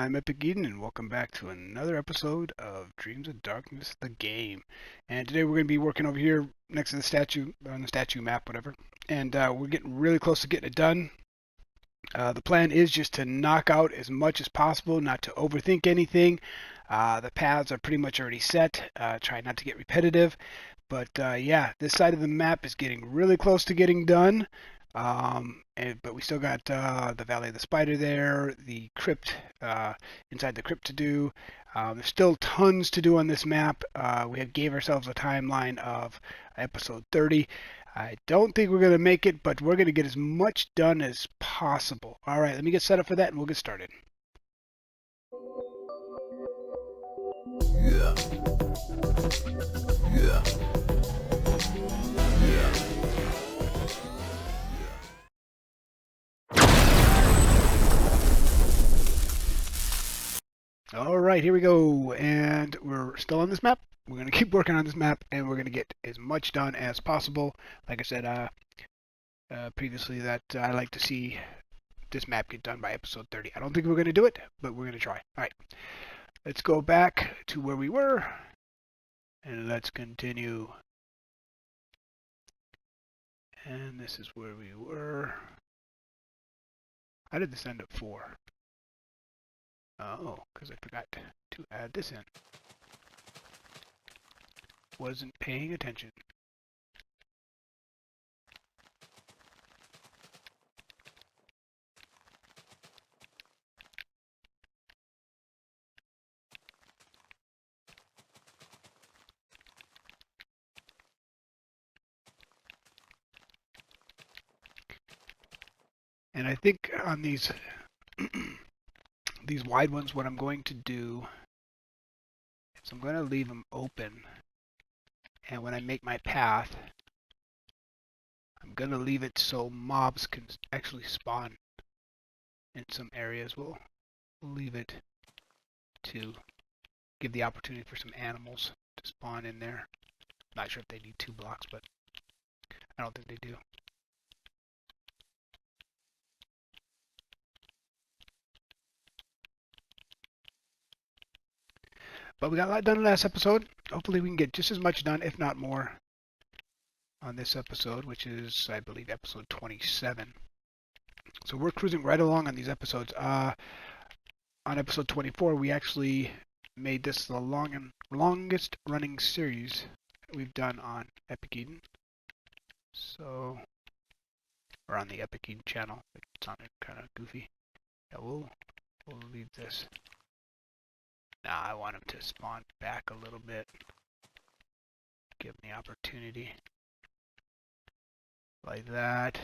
I'm Epic Eden, and welcome back to another episode of Dreams of Darkness, the game. And today we're going to be working over here next to the statue, on the statue map, whatever. And we're getting really close to getting it done. The plan is just to knock out as much as possible, not to overthink anything. The paths are pretty much already set. Try not to get repetitive. But yeah, this side of the map is getting really close to getting done. But we still got the Valley of the Spider there, the crypt, inside the crypt to do. There's still tons to do on this map. We gave ourselves a timeline of episode 30. I don't think we're going to make it, but we're going to get as much done as possible. All right, let me get set up for that and we'll get started. Yeah. Yeah. Yeah. All right, here we go. And we're still on this map. We're going to keep working on this map, and we're going to get as much done as possible. Like I said previously, that I like to see this map get done by episode 30. I don't think we're going to do it, but we're going to try. All right, let's go back to where we were, and let's continue. And this is where we were. How did this end up 4? Oh, because I forgot to add this in. Wasn't paying attention. And I think on these these wide ones, what I'm going to do is I'm going to leave them open. And when I make my path, I'm going to leave it so mobs can actually spawn in some areas. We'll leave it to give the opportunity for some animals to spawn in there. Not sure if they need 2 blocks, but I don't think they do. But we got a lot done in last episode. Hopefully we can get just as much done, if not more, on this episode, which is, I believe, episode 27. So we're cruising right along on these episodes. On episode 24, we actually made this the longest running series we've done on Epic Eden. So, or on the Epic Eden channel. It sounded kind of goofy. Yeah, we'll leave this. Now I want him to spawn back a little bit. Give him the opportunity. Like that.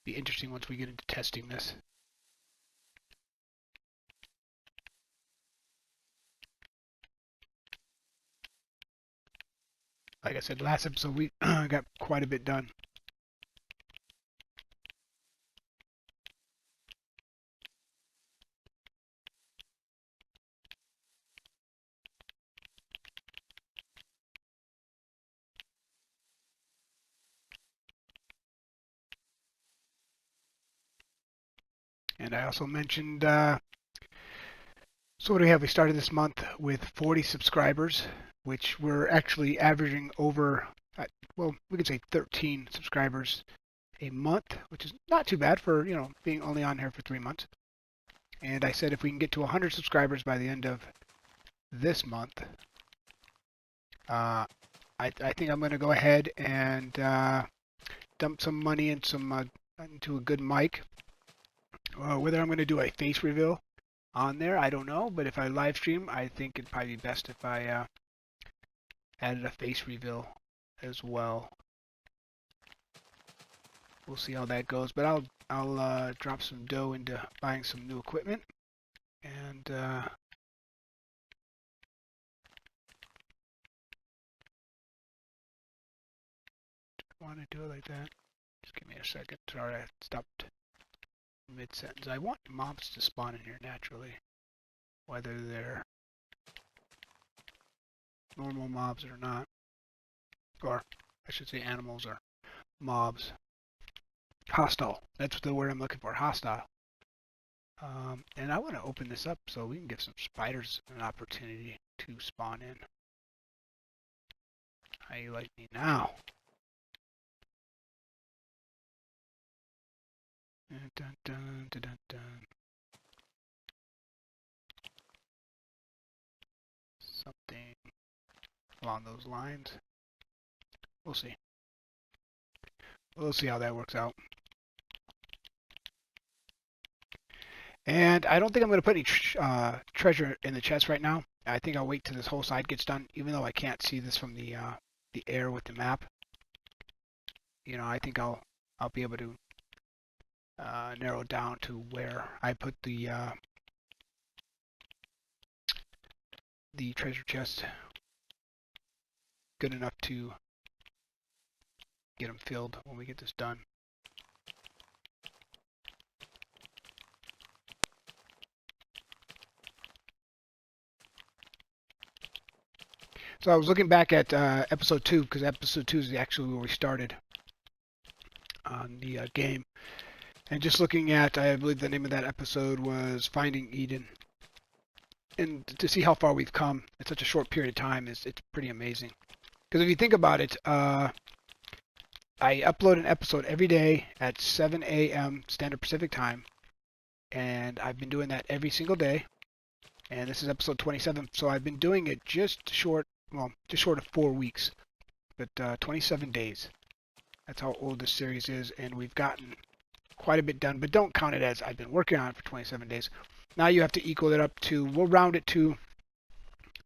Be interesting once we get into testing this. Like I said, last episode we got quite a bit done. And I also mentioned, so what do we have? We started this month with 40 subscribers, which we're actually averaging over, well, we could say 13 subscribers a month, which is not too bad for, being only on here for 3 months. And I said if we can get to 100 subscribers by the end of this month, I think I'm going to go ahead and dump some money in into a good mic. Whether I'm going to do a face reveal on there, I don't know. But if I live stream, I think it'd probably be best if I added a face reveal as well. We'll see how that goes. But I'll drop some dough into buying some new equipment. And want to do it like that. Just give me a second. Sorry, I stopped mid-sentence. I want mobs to spawn in here naturally, whether they're normal mobs or not, or I should say animals or mobs. Hostile. That's the word I'm looking for. Hostile. And I want to open this up so we can give some spiders an opportunity to spawn in. How you like me now? Dun, dun, dun, dun, dun, dun. Something along those lines. We'll see. We'll see how that works out. And I don't think I'm going to put any treasure in the chest right now. I think I'll wait till this whole side gets done, even though I can't see this from the air with the map. You know, I think I'll be able to narrow down to where I put the treasure chest. Good enough to get them filled when we get this done. So I was looking back at episode 2, because episode 2 is actually where we started on the game. And just looking at, I believe the name of that episode was Finding Eden. And to see how far we've come in such a short period of time it's pretty amazing. Because if you think about it, I upload an episode every day at 7 a.m. Standard Pacific Time. And I've been doing that every single day. And this is episode 27, so I've been doing it just short of 4 weeks. But 27 days. That's how old this series is, and we've gotten quite a bit done. But don't count it as I've been working on it for 27 days. Now you have to equal it up to, we'll round it to,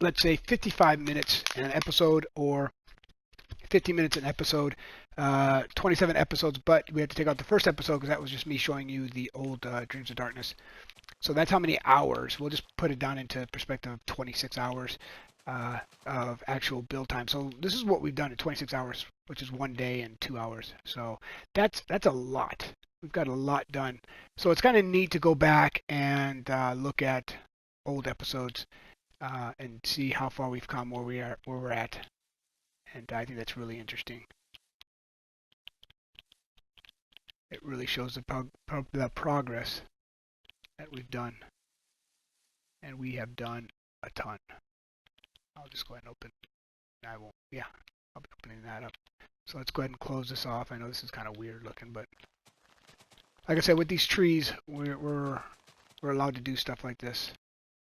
let's say 55 minutes in an episode, or 50 minutes an episode, 27 episodes, but we had to take out the first episode because that was just me showing you the old Dreams of Darkness. So that's how many hours. We'll just put it down into perspective of 26 hours of actual build time. So this is what we've done in 26 hours, which is 1 day and 2 hours. So that's a lot. We've got a lot done. So it's kind of neat to go back and look at old episodes and see how far we've come, where we're at. And I think that's really interesting. It really shows the progress that we've done. And we have done a ton. I'll just go ahead and open. I'll be opening that up. So let's go ahead and close this off. I know this is kind of weird looking, but like I said, with these trees, we're allowed to do stuff like this.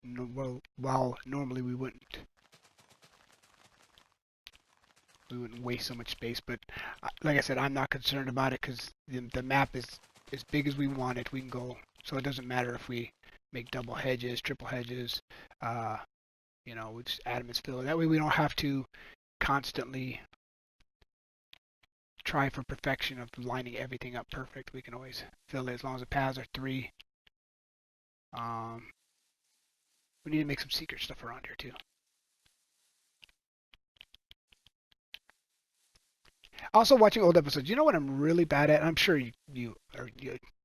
Well, while normally we wouldn't waste so much space. But like I said, I'm not concerned about it because the map is as big as we want it. We can go, so it doesn't matter if we make double hedges, triple hedges. You know, we just add them as filler. That way we don't have to constantly try for perfection of lining everything up perfect. We can always fill it as long as the paths are 3. We need to make some secret stuff around here too. Also, watching old episodes, you know what I'm really bad at? I'm sure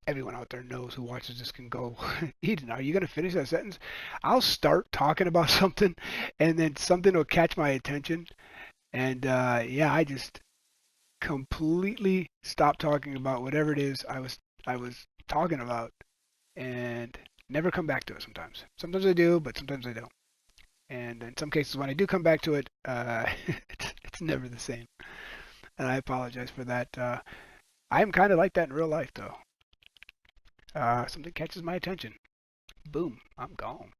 everyone out there knows who watches this can go, Eden, are you going to finish that sentence? I'll start talking about something, and then something will catch my attention, and I just completely stop talking about whatever it is I was talking about, and never come back to it sometimes. Sometimes I do, but sometimes I don't. And in some cases, when I do come back to it, it's never the same. And I apologize for that. I am kind of like that in real life, though. Something catches my attention. Boom, I'm gone.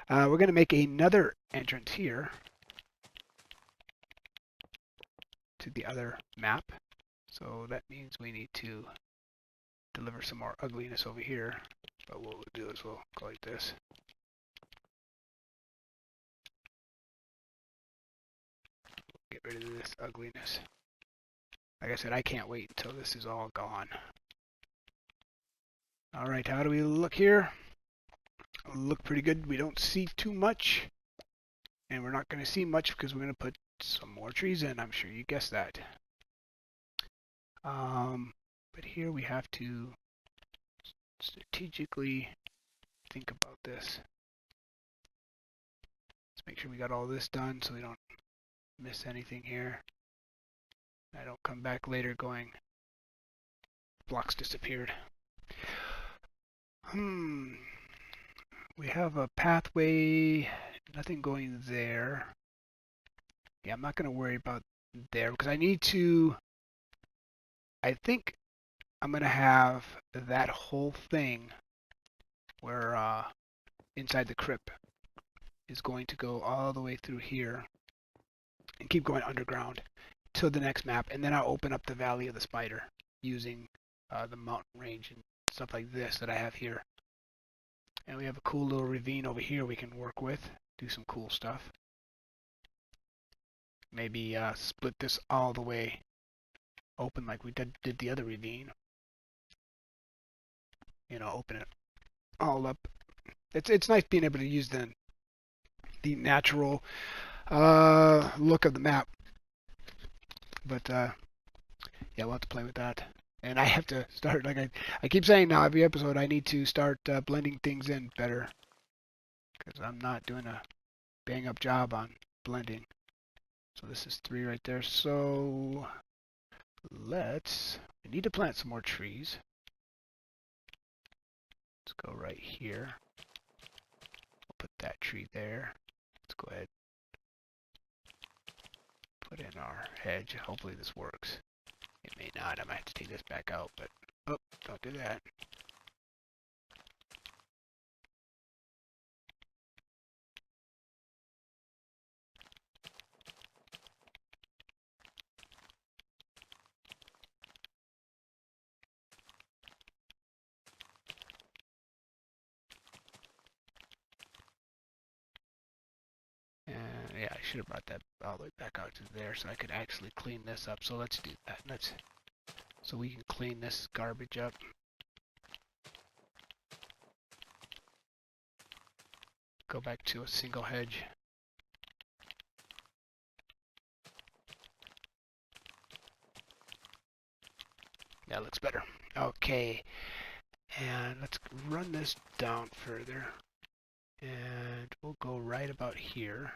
We're going to make another entrance here to the other map. So that means we need to deliver some more ugliness over here. But what we'll do is we'll go like this. Get rid of this ugliness. Like I said, I can't wait until this is all gone. Alright, how do we look here? Look pretty good. We don't see too much. And we're not going to see much because we're going to put some more trees in. I'm sure you guessed that. But here we have to strategically think about this. Let's make sure we got all this done so we don't miss anything here. I don't come back later going, blocks disappeared. We have a pathway, nothing going there. Yeah, I'm not going to worry about there because I think I'm going to have that whole thing where inside the crypt is going to go all the way through here and keep going underground till the next map, and then I'll open up the Valley of the Spider using the mountain range and stuff like this that I have here. And we have a cool little ravine over here we can work with, do some cool stuff. Maybe split this all the way open like we did the other ravine. You know, open it all up. It's nice being able to use the natural look of the map. But yeah, we'll have to play with that. And I have to start, like I keep saying now, every episode, I need to start blending things in better. Because I'm not doing a bang up job on blending. So this is 3 right there. So we need to plant some more trees. Let's go right here. We'll put that tree there. Let's go ahead. Put in our hedge. Hopefully this works. It may not. I might have to take this back out, but oh, don't do that. And yeah, I should have brought that all the way back out to there so I could actually clean this up. So let's do that. So we can clean this garbage up. Go back to a single hedge. That looks better. Okay. And let's run this down further. And we'll go right about here.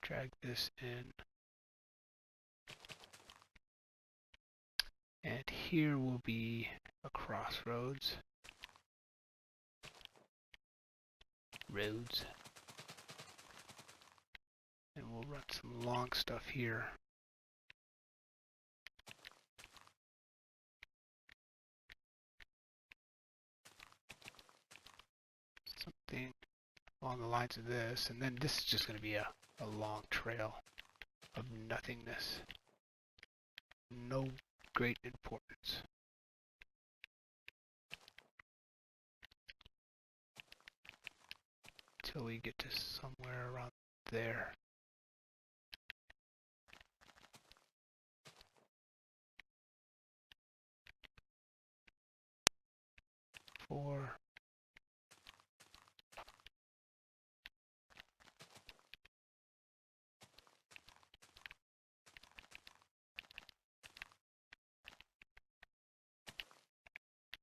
Drag this in. And here will be a crossroads. Roads. And we'll run some long stuff here. Something along the lines of this. And then this is just going to be a long trail of nothingness. No great importance. Till we get to somewhere around there. Four.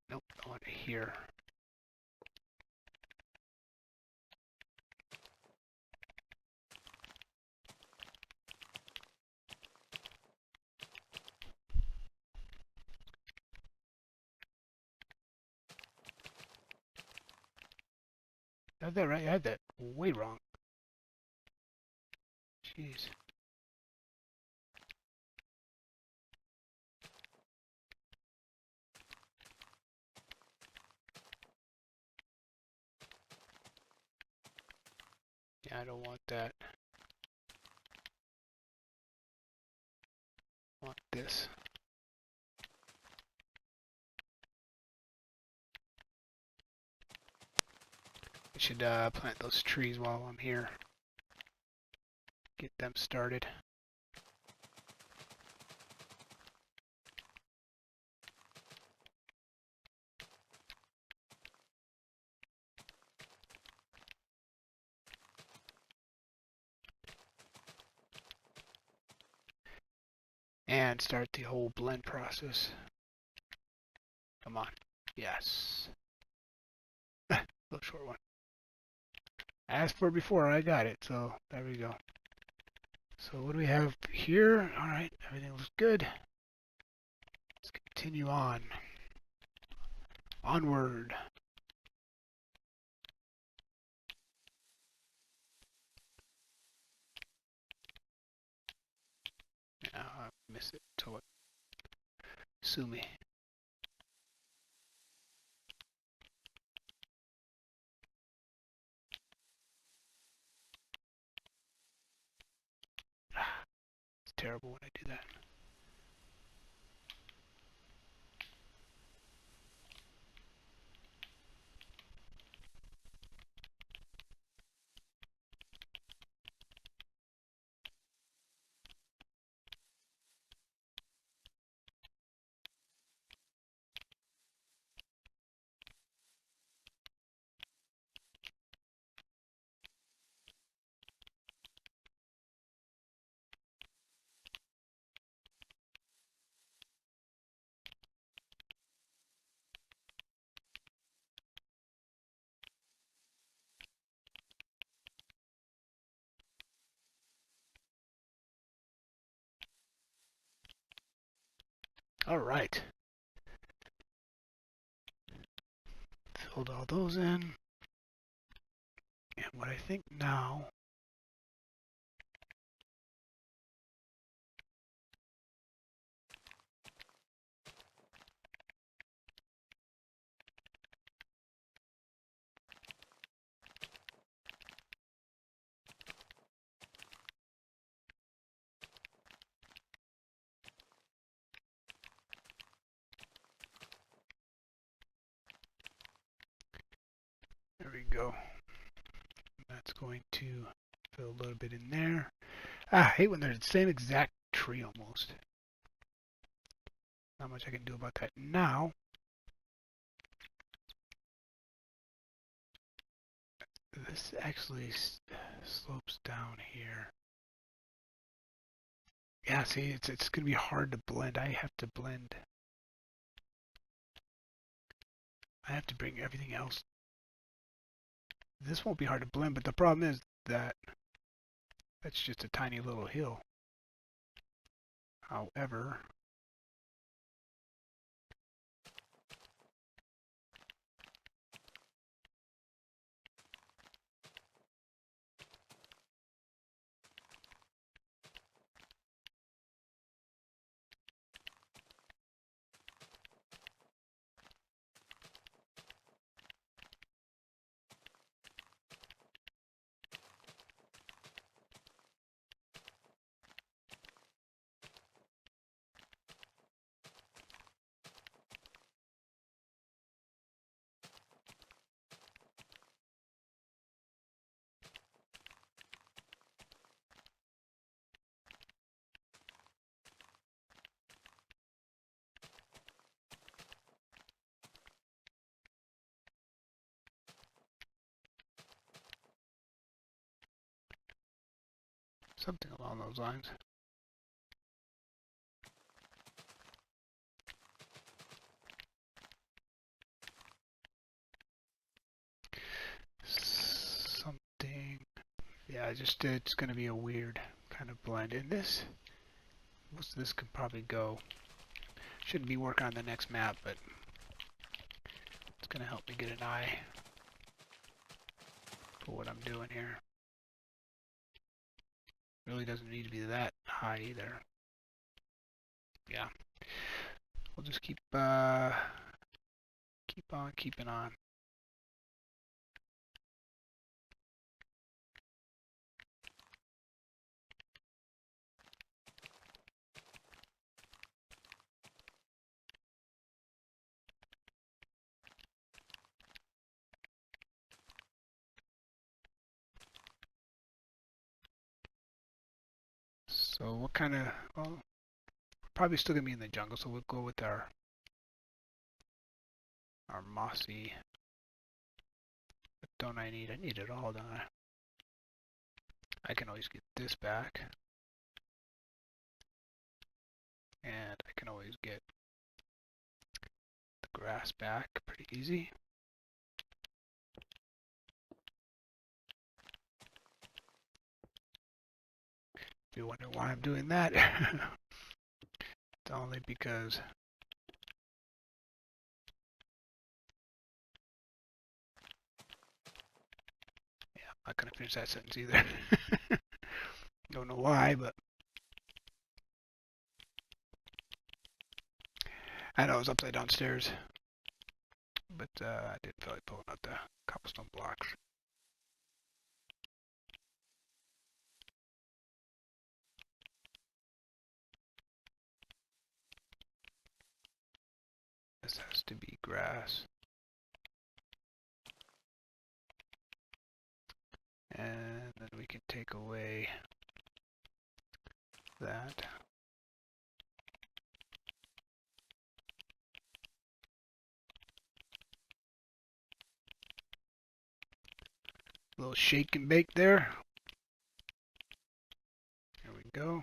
Nope, I want it here. I had that right? I had that way wrong. Jeez. Yeah, I don't want that. I want this. I should plant those trees while I'm here. Get them started. And start the whole blend process. Come on. Yes. Little short one. I asked for it before, I got it, so there we go. So what do we have here? Alright, everything looks good. Let's continue on. Onward. Yeah, I miss it. So what? Sue me. It's terrible when I do that. All right. Filled all those in. And what I think now, there we go. That's going to fill a little bit in there. I hate when they're the same exact tree almost. Not much I can do about that now. This actually slopes down here. Yeah, see, it's gonna be hard to blend. I have to blend. I have to bring everything else. This won't be hard to blend, but the problem is that that's just a tiny little hill. However, something along those lines. Something. Yeah, just it's gonna be a weird kind of blend. And this, most of this could probably go. Shouldn't be working on the next map, but it's gonna help me get an eye for what I'm doing here. Really doesn't need to be that high either. Yeah, we'll just keep on keeping on. So what kind of, well, probably still gonna be in the jungle, so we'll go with our mossy. What don't I need? I need it all, don't I? I can always get this back. And I can always get the grass back pretty easy. If you wonder why I'm doing that, it's only because I couldn't finish that sentence either. Don't know why, but I know it was upside down stairs. But I didn't feel like pulling out the cobblestone blocks. This has to be grass. And then we can take away that. A little shake and bake there. There we go.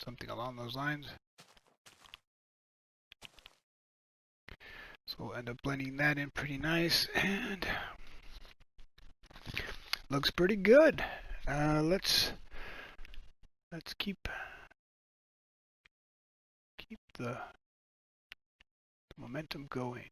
Something along those lines. So we'll end up blending that in pretty nice, and looks pretty good. Let's keep the momentum going.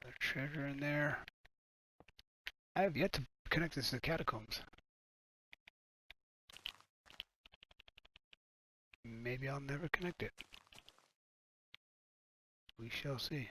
Another treasure in there. I have yet to connect this to the catacombs. Maybe I'll never connect it. We shall see.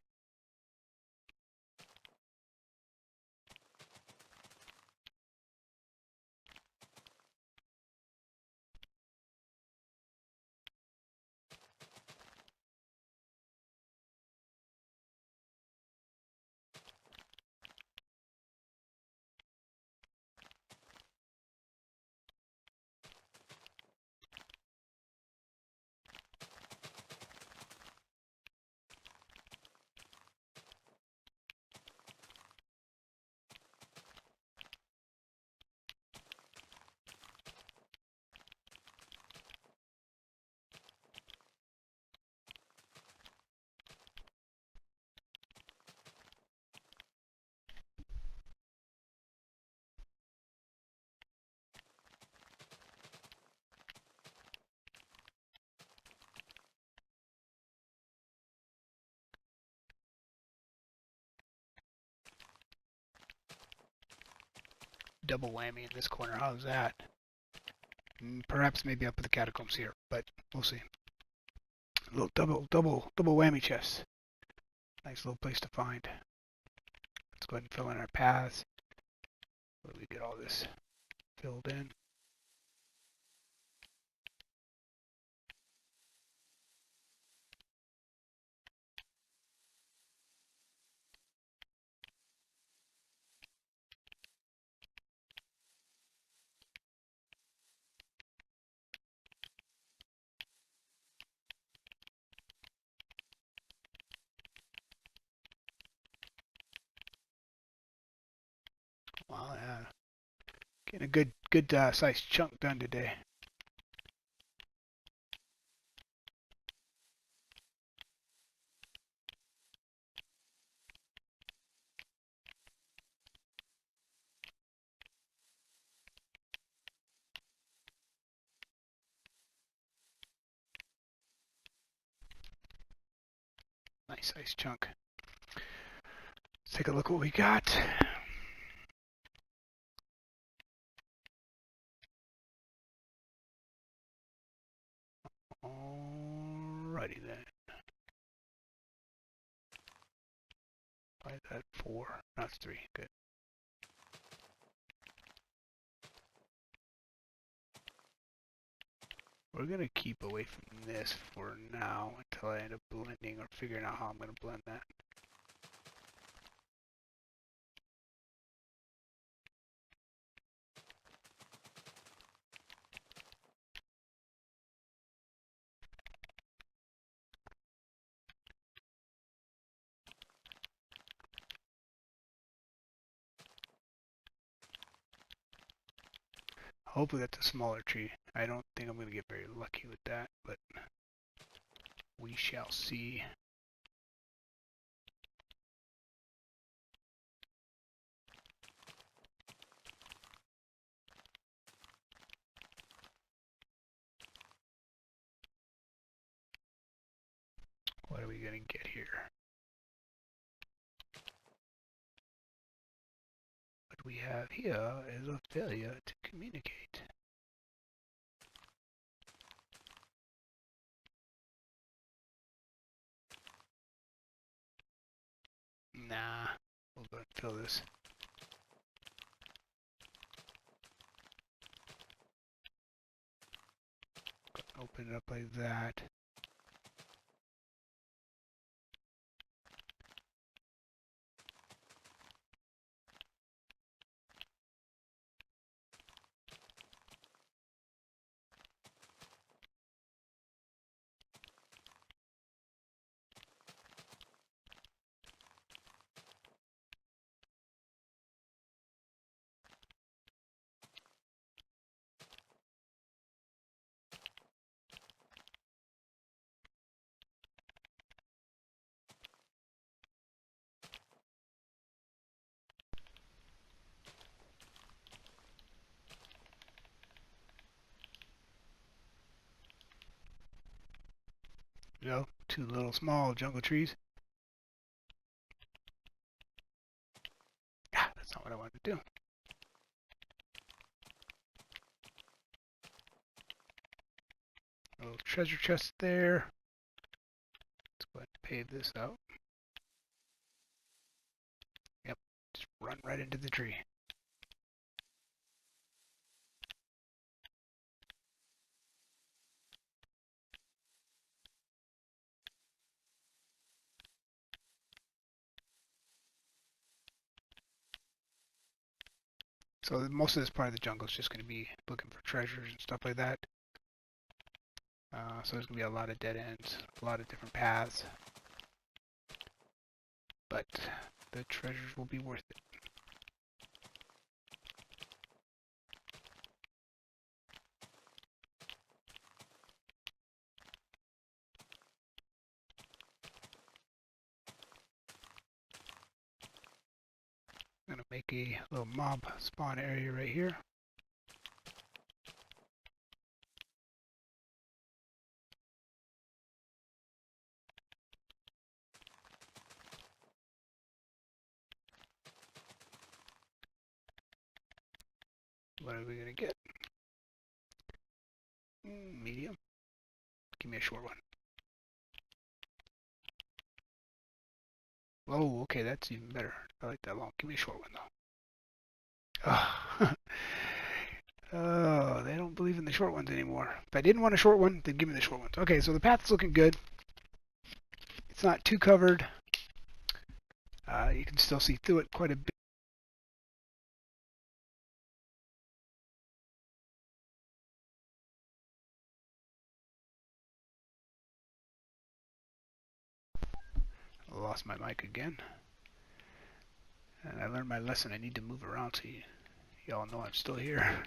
Double whammy in this corner. How's that? Perhaps maybe up at the catacombs here, but we'll see. A little double whammy chest. Nice little place to find. Let's go ahead and fill in our paths. Where we get all this filled in. Wow, yeah. Getting a good sized chunk done today. Nice chunk. Let's take a look what we got. Alrighty then. Why is that 4? That's 3. Good. We're going to keep away from this for now until I end up blending or figuring out how I'm going to blend that. Hopefully that's a smaller tree. I don't think I'm going to get very lucky with that, but we shall see. What are we going to get here? What we have here is a failure to communicate. Nah, we'll go and fill this. Open it up like that. You know, 2 little small jungle trees. Ah, that's not what I wanted to do. A little treasure chest there. Let's go ahead and pave this out. Yep, just run right into the tree. So most of this part of the jungle is just going to be looking for treasures and stuff like that. So there's going to be a lot of dead ends, a lot of different paths. But the treasures will be worth it. I'm going to make a little mob spawn area right here. What are we going to get? Medium. Give me a short one. Oh, okay, that's even better. I like that long. Give me a short one, though. Oh, oh, they don't believe in the short ones anymore. If I didn't want a short one, then give me the short ones. Okay, so the path's looking good. It's not too covered. You can still see through it quite a bit. I lost my mic again. And I learned my lesson. I need to move around so y'all know I'm still here.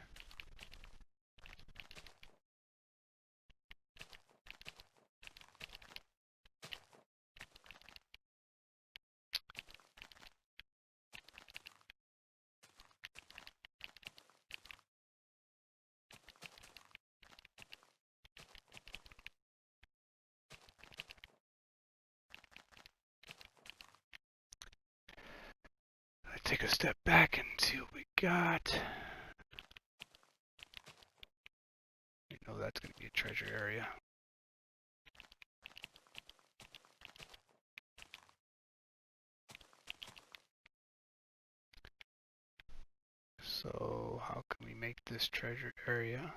take a step back and see what we got. You know that's going to be a treasure area. So how can we make this treasure area?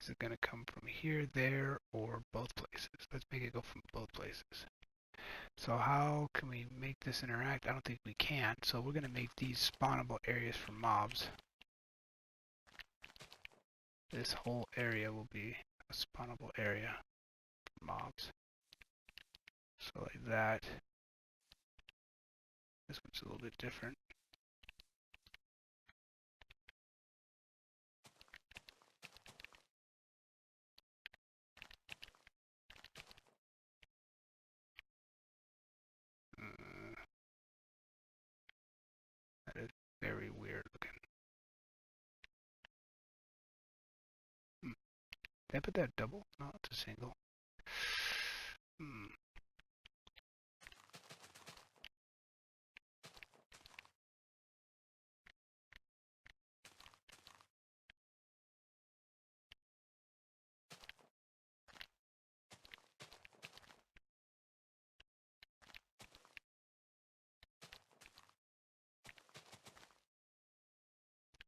Is it going to come from here, there, or both places? Let's make it go from both places. So how can we make this interact? I don't think we can. So we're going to make these spawnable areas for mobs. This whole area will be a spawnable area for mobs. So like that. This one's a little bit different. That is very weird looking. Did I put that double? No, it's a single.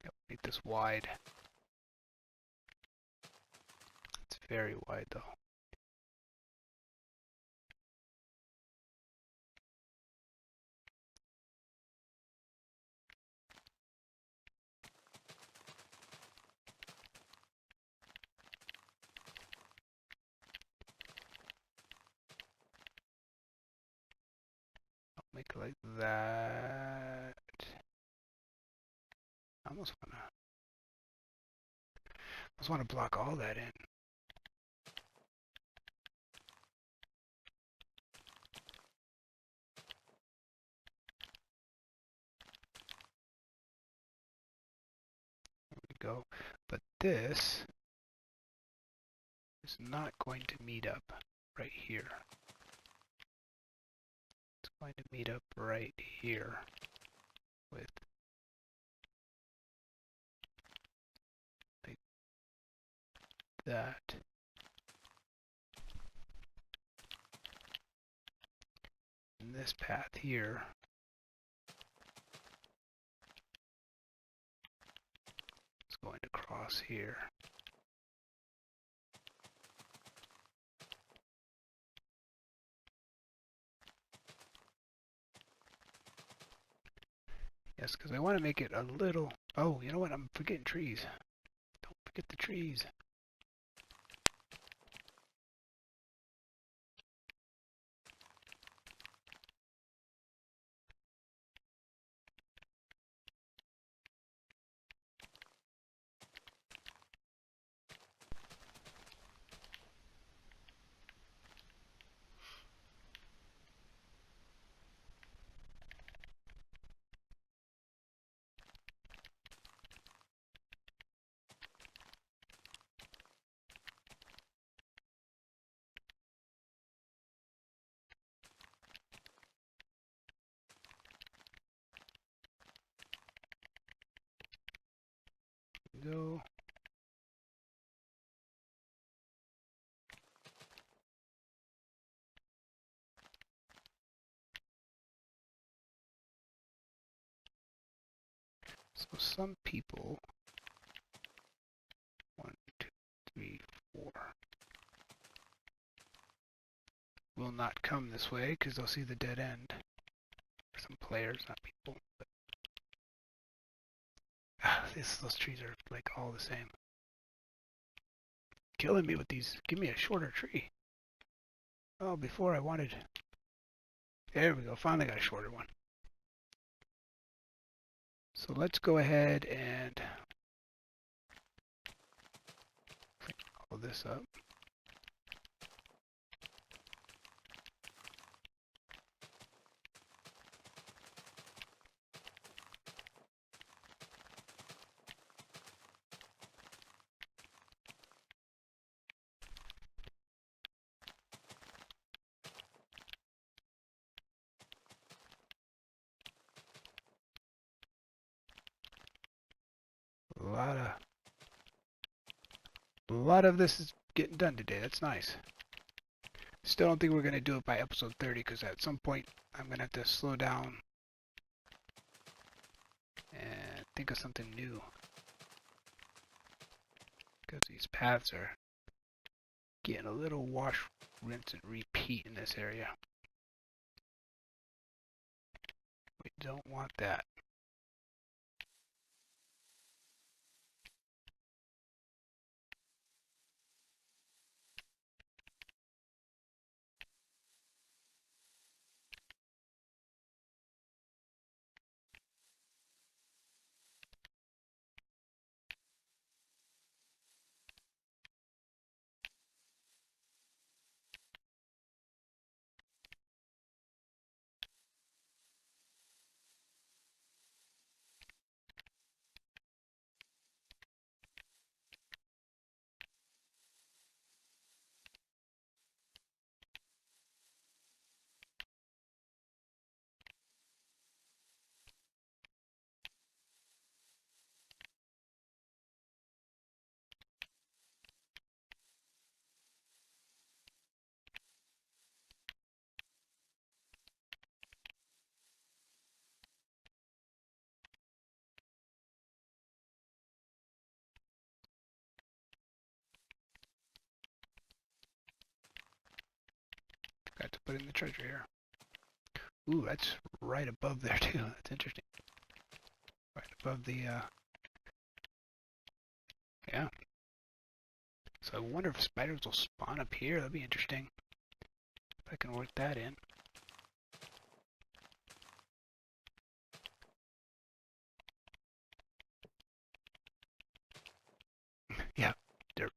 Yep, make this wide. It's very wide though. I'll make it like that. I almost wanna block all that in. There we go. But this is not going to meet up right here. It's going to meet up right here with like that. And this path here is going to cross here. Yes, because I want to make it a little... Oh, you know what? I'm forgetting trees. Don't forget the trees. Go. So some people, 1, 2, 3, 4, will not come this way because they'll see the dead end. Some players, not people. But, those trees are like all the same. Killing me with these. Give me a shorter tree. Oh, before I wanted... There we go. Finally got a shorter one. So let's go ahead and pull this up. a lot of this is getting done today. That's nice. Still don't think we're gonna do it by episode 30 because at some point I'm gonna have to slow down and think of something new. Because these paths are getting a little wash, rinse, and repeat in this area. We don't want that. Got to put in the treasure here. Ooh, that's right above there too. That's interesting. Right above the, yeah. So I wonder if spiders will spawn up here. That'd be interesting. If I can work that in. Yeah, they're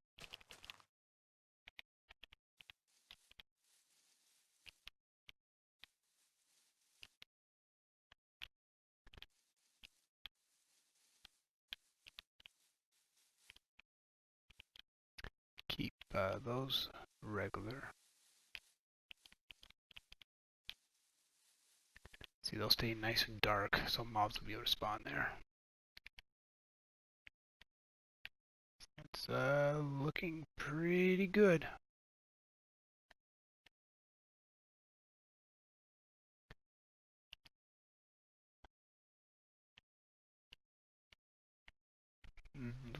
keep those regular. See, they'll stay nice and dark, so mobs will be able to spawn there. It's looking pretty good.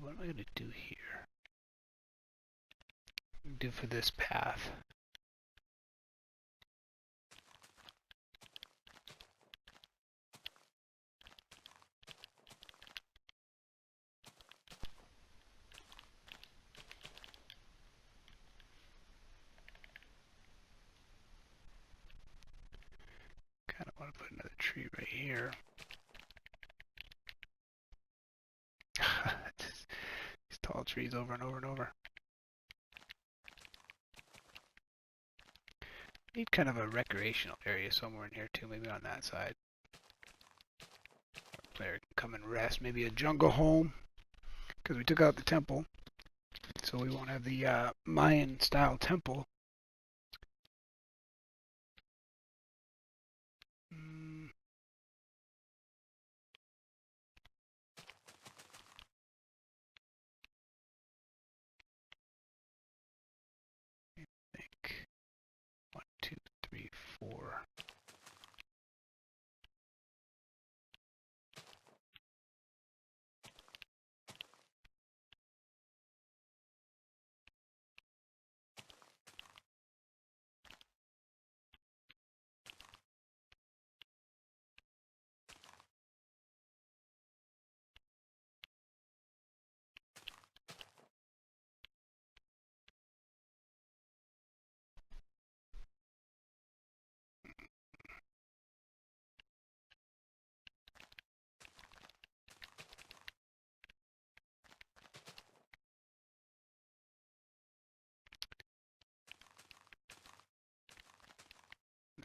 What am I gonna do here? Do for this path. Kind of want to put another tree right here. These tall trees over and over and over. Need kind of a recreational area somewhere in here too, maybe on that side. Player can come and rest. Maybe a jungle home, because we took out the temple, so we won't have the Mayan style temple. I think 1, 2, 3, 4.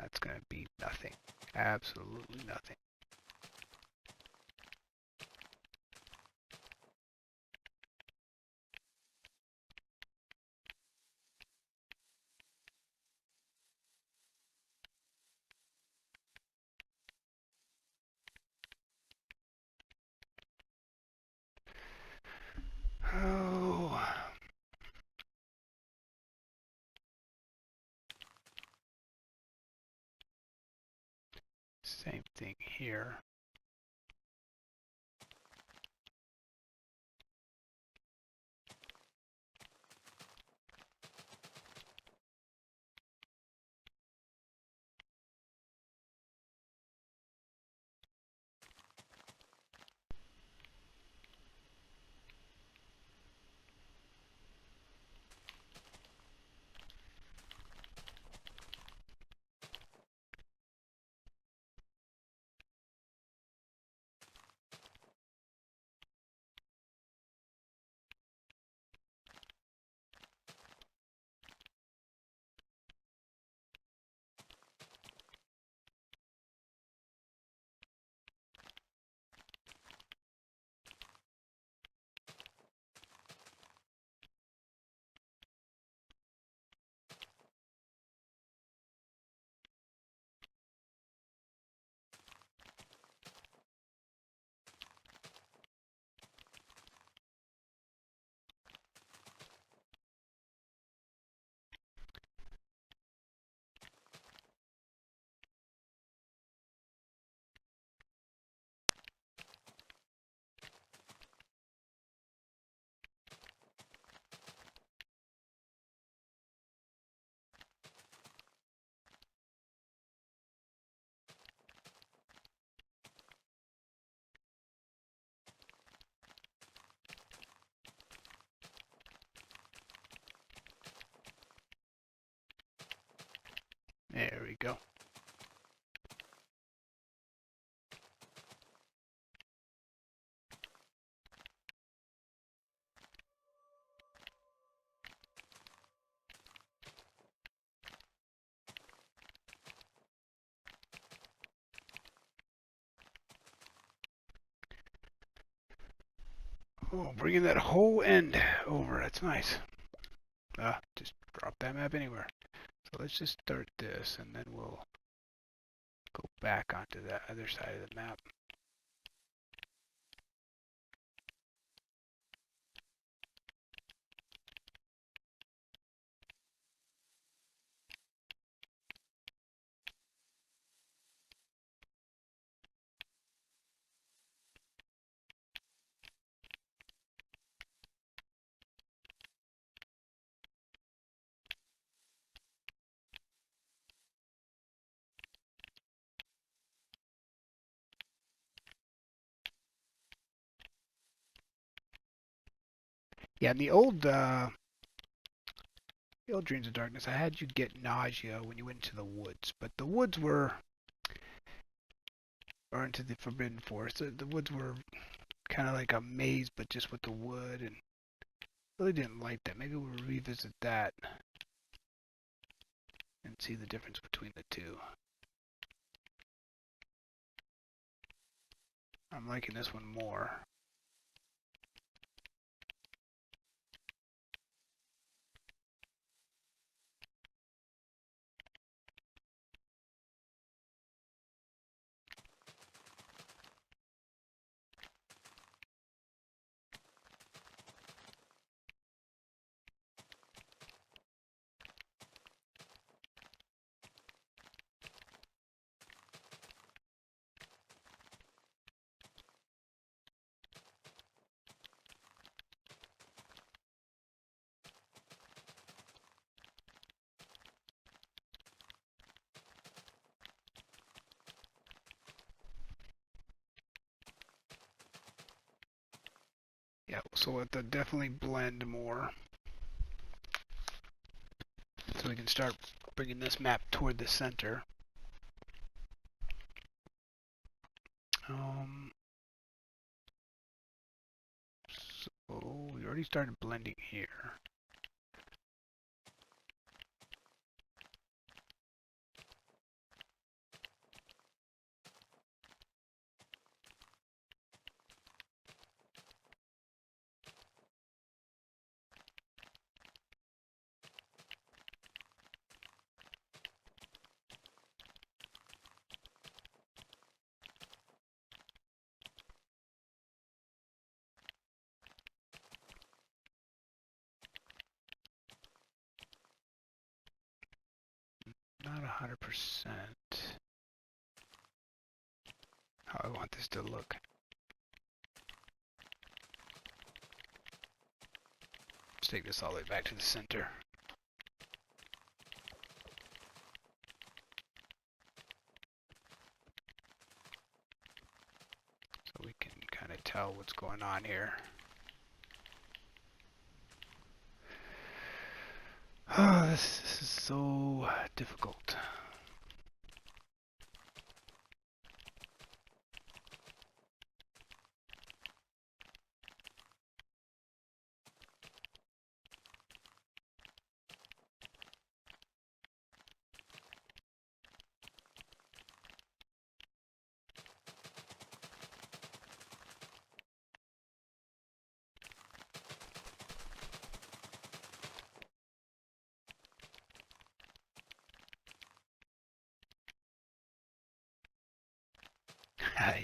That's going to be nothing. Absolutely nothing. anything here. There we go. Oh, bringing that whole end over. That's nice. Just drop that map anywhere. So let's just start this, and then we'll go back onto that other side of the map. Yeah, in the old Dreams of Darkness, I had you get nausea when you went into the woods, but the woods were, or into the Forbidden Forest. The woods were kind of like a maze, but just with the wood, and really didn't like that. Maybe we'll revisit that and see the difference between the two. I'm liking this one more. Yeah, so let that definitely blend more, so we can start bringing this map toward the center. Um, so we already started blending here. Not 100%. I want this to look. Let's take this all the way back to the center. So we can kind of tell what's going on here. Oh, this is so difficult.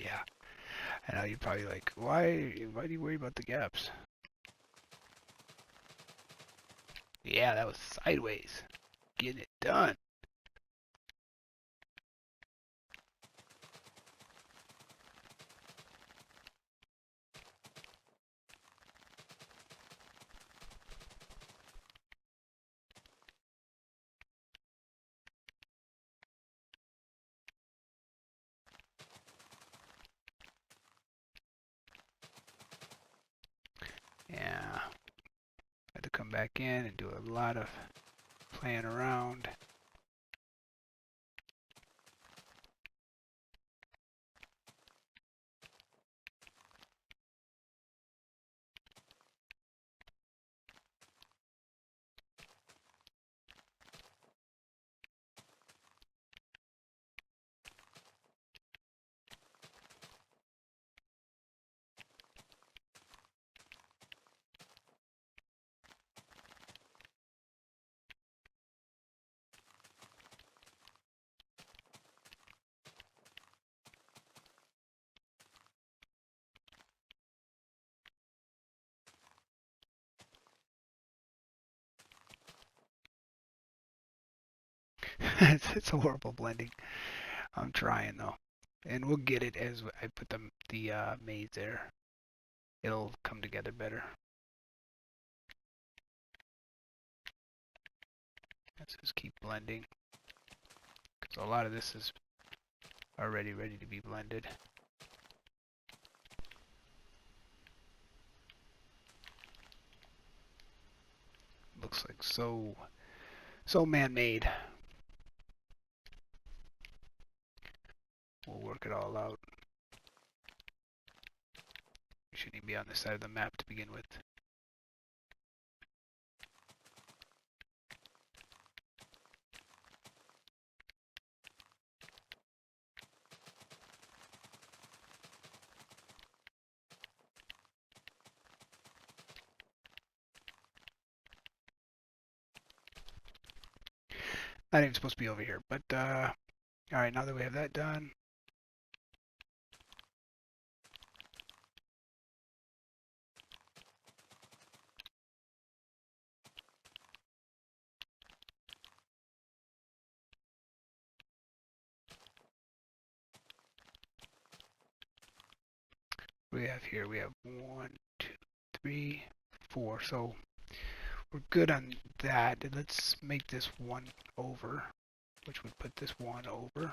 Yeah, I know you're probably like, why do you worry about the gaps? Yeah, that was sideways. Getting it done. Yeah, had to come back in and do a lot of playing around. It's horrible blending. I'm trying though, and we'll get it as I put the maze there. It'll come together better. Let's just keep blending, because a lot of this is already ready to be blended. Looks like so man-made. We'll work it all out. We shouldn't even be on this side of the map to begin with. Not even supposed to be over here, but alright, now that we have that done, we have 1, 2, 3, 4. So we're good on that. Let's make this one over, which would put this one over.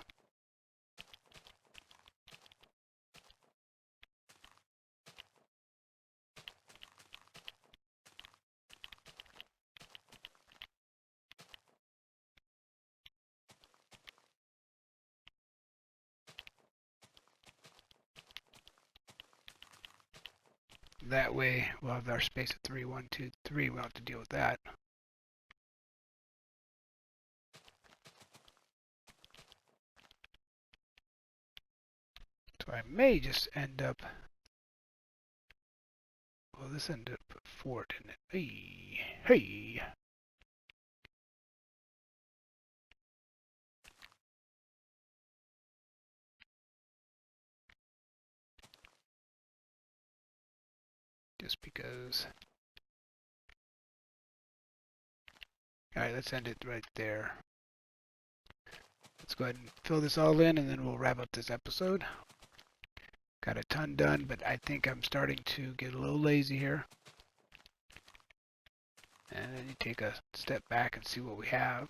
That way we'll have our space of 3, 1, 2, 3. We don't have to deal with that. So I may just end up, well, this ended up at 4, didn't it? Hey, hey. Just because. Alright, let's end it right there. Let's go ahead and fill this all in, and then we'll wrap up this episode. Got a ton done, but I think I'm starting to get a little lazy here. And then you take a step back and see what we have.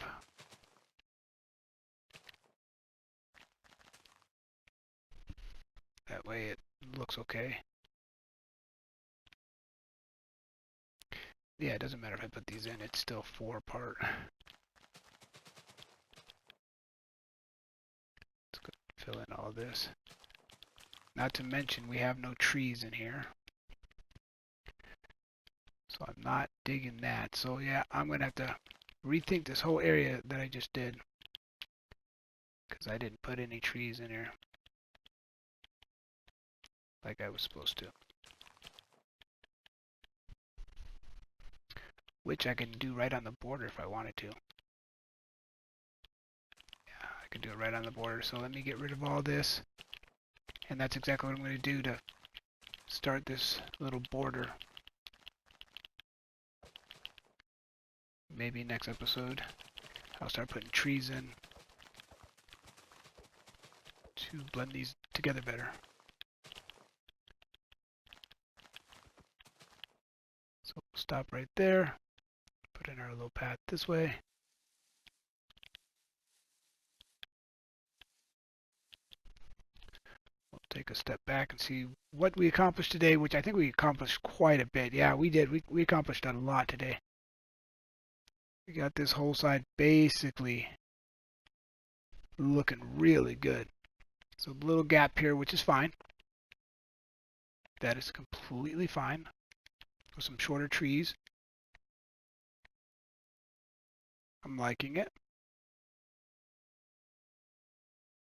That way it looks okay. Yeah, it doesn't matter if I put these in, it's still 4 part. Let's go fill in all this. Not to mention we have no trees in here. So I'm not digging that. So yeah, I'm going to have to rethink this whole area that I just did. Because I didn't put any trees in here. Like I was supposed to. Which I can do right on the border if I wanted to. Yeah, I can do it right on the border. So let me get rid of all this. And that's exactly what I'm going to do to start this little border. Maybe next episode I'll start putting trees in to blend these together better. So we'll stop right there. Put in our little path this way. We'll take a step back and see what we accomplished today, which I think we accomplished quite a bit. Yeah, we did. We accomplished a lot today. We got this whole side basically looking really good. So a little gap here, which is fine. That is completely fine. With some shorter trees. I'm liking it.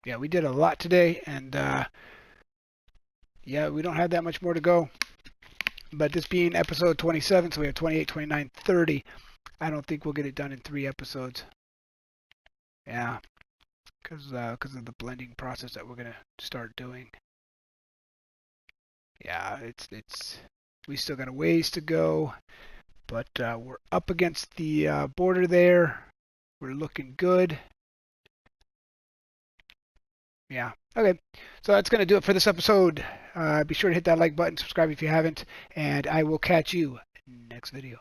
Yeah, we did a lot today, and yeah, we don't have that much more to go. But this being episode 27, so we have 28, 29, 30. I don't think we'll get it done in 3 episodes. Yeah, because of the blending process that we're gonna start doing. Yeah, we still got a ways to go, but we're up against the border there. We're looking good. Yeah. Okay. So that's going to do it for this episode. Be sure to hit that like button, subscribe if you haven't, and I will catch you next video.